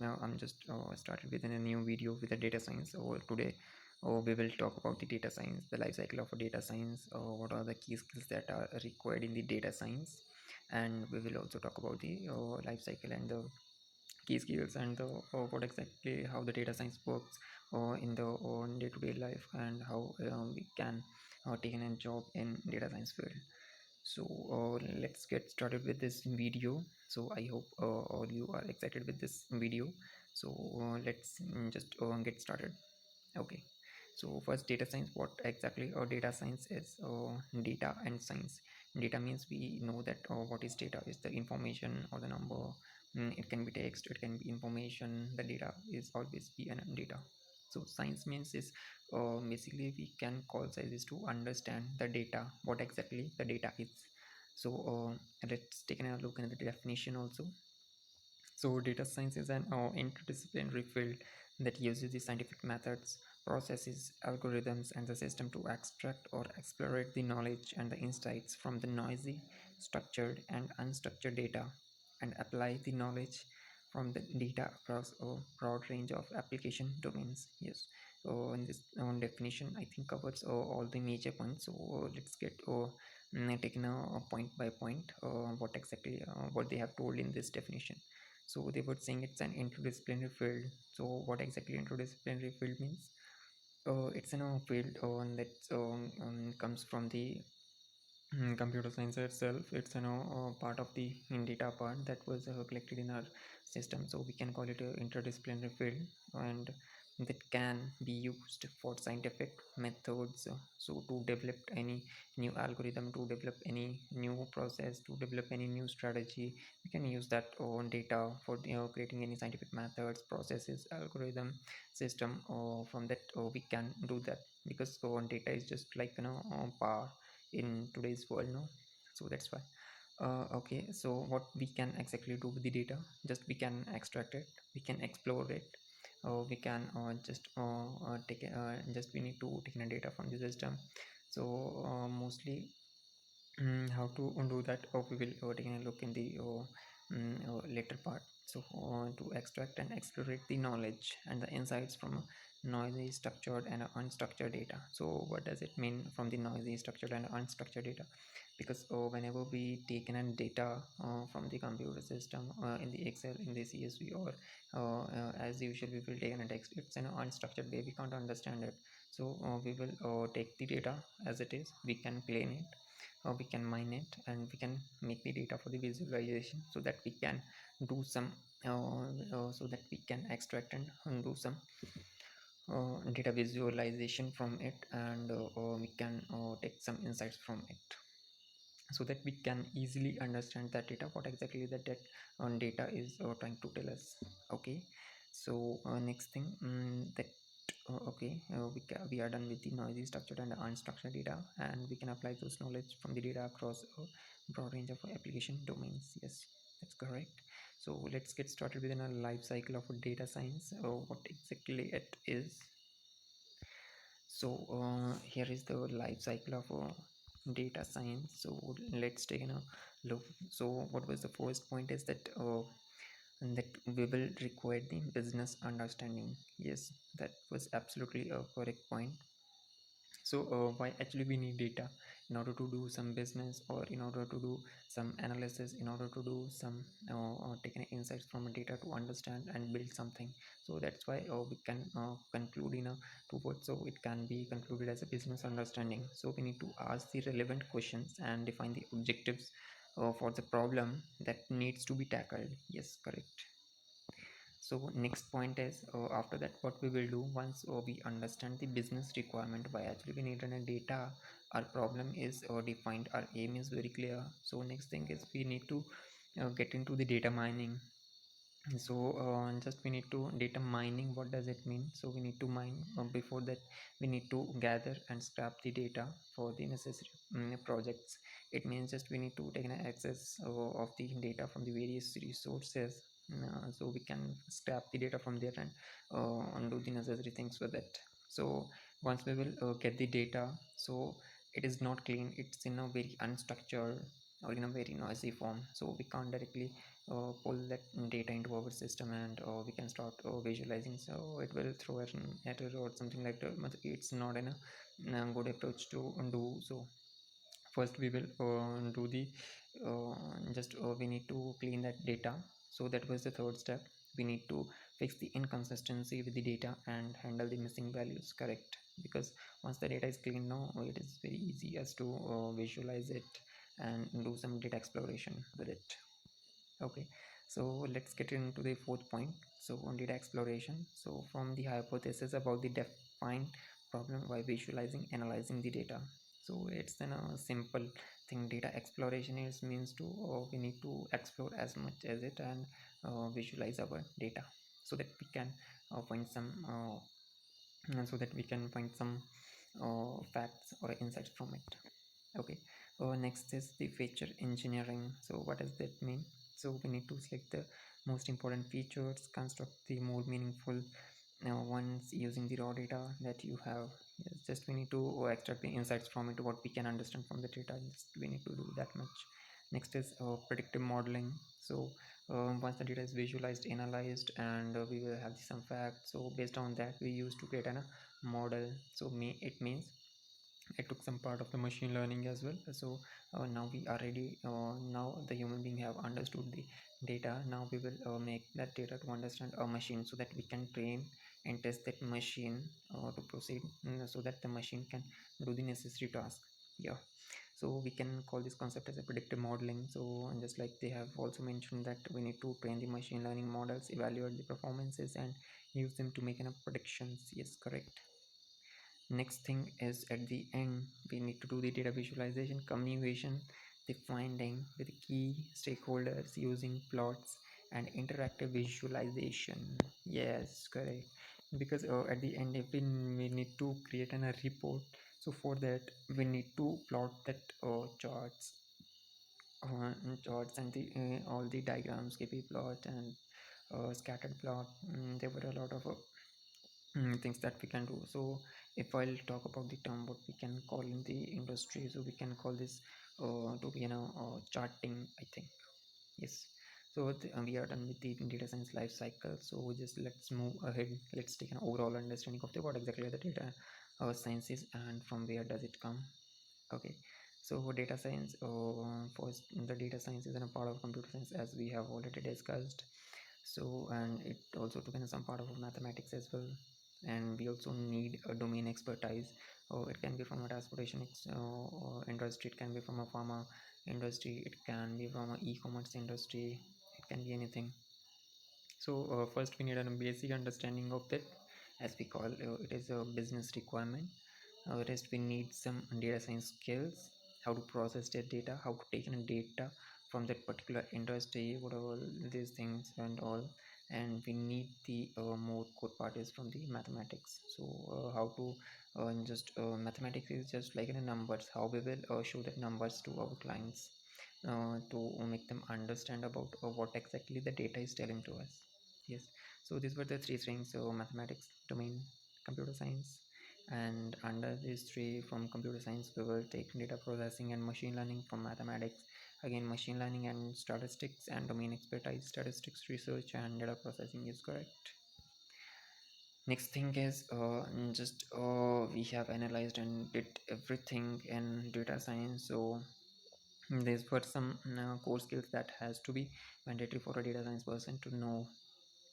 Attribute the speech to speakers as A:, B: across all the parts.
A: I'm just started within a new video with a data science. So today we will talk about the data science, the life cycle of a data science, what are the key skills that are required in the data science, and we will also talk about the life cycle and the key skills and the what exactly how the data science works in the day-to-day life, and how we can take in a job in data science field. So let's get started with this video. So I hope all you are excited with this video. So let's just get started. Okay, so first, data science. What exactly data science is? Data and science. Data means we know that what is data is the information or the number. It can be text, it can be information. The data is always be an data. So science means is basically we can call science to understand the data, what exactly the data is. So let's take a look at the definition also. So data science is an interdisciplinary field that uses the scientific methods, processes, algorithms, and the system to extract or explorate the knowledge and the insights from the noisy, structured, and unstructured data, and apply the knowledge from the data across a broad range of application domains. Yes. So in this definition, I think covers all the major points. So let's get taken point by point what exactly what they have told in this definition. So they were saying it's an interdisciplinary field. So what exactly interdisciplinary field means? It's in a field that comes from the computer science itself. It's part of the data part that was collected in our system. So we can call it a interdisciplinary field, and that can be used for scientific methods. So to develop any new algorithm, to develop any new process, to develop any new strategy, we can use that data for creating any scientific methods, processes, algorithm, system. From that we can do that, because data is just like power in today's world, no? So that's why okay, so what we can exactly do with the data? Just we can extract it, we can explore it, we can just take just we need to take in data from the system. So mostly how to do that, we will take a look in the later part. So to extract and explorate the knowledge and the insights from noisy, structured, and unstructured data. So what does it mean from the noisy, structured, and unstructured data? Because whenever we take in data from the computer system in the Excel, in the CSV, or as usual we will take in a text, it's in an unstructured way, we can't understand it. So we will take the data as it is, we can clean it, we can mine it, and we can make the data for the visualization, so that we can do some so that we can extract and do some data visualization from it, and we can take some insights from it, so that we can easily understand that data, what exactly that data is trying to tell us. Okay, so next thing, that okay, we are done with the noisy, structured, and unstructured data, and we can apply those knowledge from the data across a broad range of application domains. Yes, that's correct. So let's get started within a life cycle of a data science, what exactly it is. So here is the life cycle of data science. So let's take a look. So what was the first point is that that we will require the business understanding. Yes, that was absolutely a correct point. So why actually we need data? In order to do some business, or in order to do some analysis, in order to do some taking insights from data to understand and build something. So that's why we can conclude in a two words. So it can be concluded as a business understanding. So we need to ask the relevant questions and define the objectives for the problem that needs to be tackled. Yes, correct. So next point is after that what we will do once we understand the business requirement, why actually we need a data, our problem is defined, our aim is very clear. So next thing is we need to get into the data mining. So just we need to data mining, what does it mean? So we need to mine, before that we need to gather and scrap the data for the necessary projects. It means just we need to take an access of the data from the various resources, so we can scrap the data from there and undo the necessary things with it. So once we will get the data, so it is not clean, it's in a very unstructured or in a very noisy form, so we can't directly pull that data into our system, and we can start visualizing. So it will throw an error or something like that, but it's not a good approach to do. So first we will do the just we need to clean that data. So that was the third step. We need to fix the inconsistency with the data and handle the missing values, correct? Because once the data is clean now, it is very easy as to visualize it and do some data exploration with it. Okay, so let's get into the fourth point. So on data exploration, so from the hypothesis about the defined problem by visualizing analyzing the data. So it's a simple thing. Data exploration is means to we need to explore as much as it and visualize our data so that we can find some facts or insights from it. Okay, next is the feature engineering. So what does that mean? So we need to select the most important features, construct the more meaningful ones using the raw data that you have. Yes, just we need to extract the insights from it, what we can understand from the data. Just we need to do that much. Next is predictive modeling. So once the data is visualized, analyzed, and we will have some facts. So based on that, we used to create a model. So it means it took some part of the machine learning as well. So now we are ready. Now the human being have understood the data. Now we will make that data to understand a machine so that we can train and test that machine to proceed, so that the machine can do the necessary task. Yeah, so we can call this concept as a predictive modeling. So just like they have also mentioned that we need to train the machine learning models, evaluate the performances, and use them to make enough predictions. Yes, correct. Next thing is at the end, we need to do the data visualization, communication, the finding with key stakeholders using plots and interactive visualization. Yes, correct. Because at the end, if we need to create a report, so for that we need to plot that charts and the all the diagrams, KP plot and scattered plot. There were a lot of things that we can do. So if I'll talk about the term what we can call in the industry, so we can call this to be charting, I think. Yes. So we are done with the data science life cycle. So just let's move ahead. Let's take an overall understanding of the what exactly the data science is and from where does it come. Okay, so data science, first the data science is a part of computer science as we have already discussed. So and it also took in some part of mathematics as well, and we also need a domain expertise. It can be from a transportation industry, it can be from a pharma industry, it can be from a e-commerce industry, it can be anything. So first we need a basic understanding of that, as we call it is a business requirement. Rest we need some data science skills, how to process their data, how to take in data from that particular industry, whatever these things and all. And we need the more core part is from the mathematics. So how to just mathematics is just like in numbers, how we will show that numbers to our clients to make them understand about what exactly the data is telling to us. Yes, so these were the three strings. So mathematics domain, computer science, and under these three from computer science we will take data processing and machine learning. From mathematics, again machine learning and statistics, and domain expertise statistics research and data processing is correct. Next thing is just we have analyzed and did everything in data science. So these were some core skills that has to be mandatory for a data science person to know.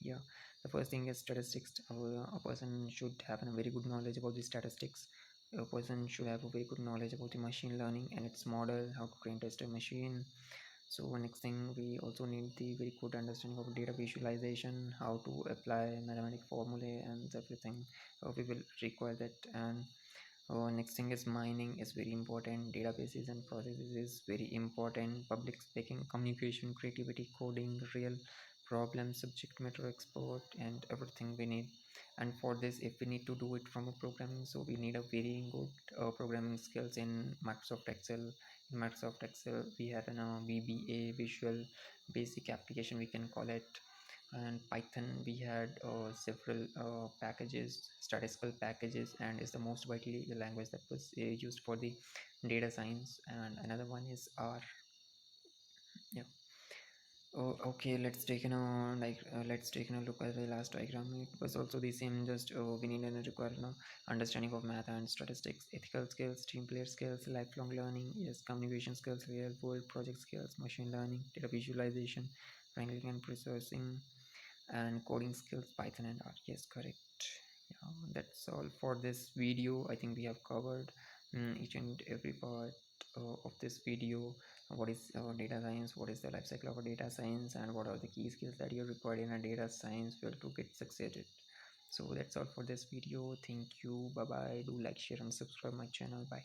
A: Yeah, the first thing is statistics. A person should have a very good knowledge about the statistics. A person should have a very good knowledge about the machine learning and its model, how to train test a machine. So next thing, we also need the very good understanding of data visualization, how to apply mathematical formulae and everything. We will require that. And next thing is mining is very important. Databases and processes is very important. Public speaking, communication, creativity, coding, real problem subject matter expert, and everything we need. And for this, if we need to do it from a programming, so we need a very good programming skills in Microsoft Excel. In Microsoft Excel we have an VBA, Visual Basic Application we can call it. And Python we had several packages, statistical packages, and is the most widely the language that was used for the data science. And another one is R. Yeah, Oh, okay, let's take a look at the last diagram. It was also the same, just we need and require understanding of math and statistics, ethical skills, team player skills, lifelong learning, yes, communication skills, real world project skills, machine learning, data visualization, wrangling and processing, and coding skills, Python and R. Yes, correct. Yeah, that's all for this video. I think we have covered each and every part of this video. What is data science, what is the life cycle of a data science, and what are the key skills that you required in a data science field to get succeeded. So that's all for this video. Thank you. Bye bye. Do like, share, and subscribe my channel. Bye.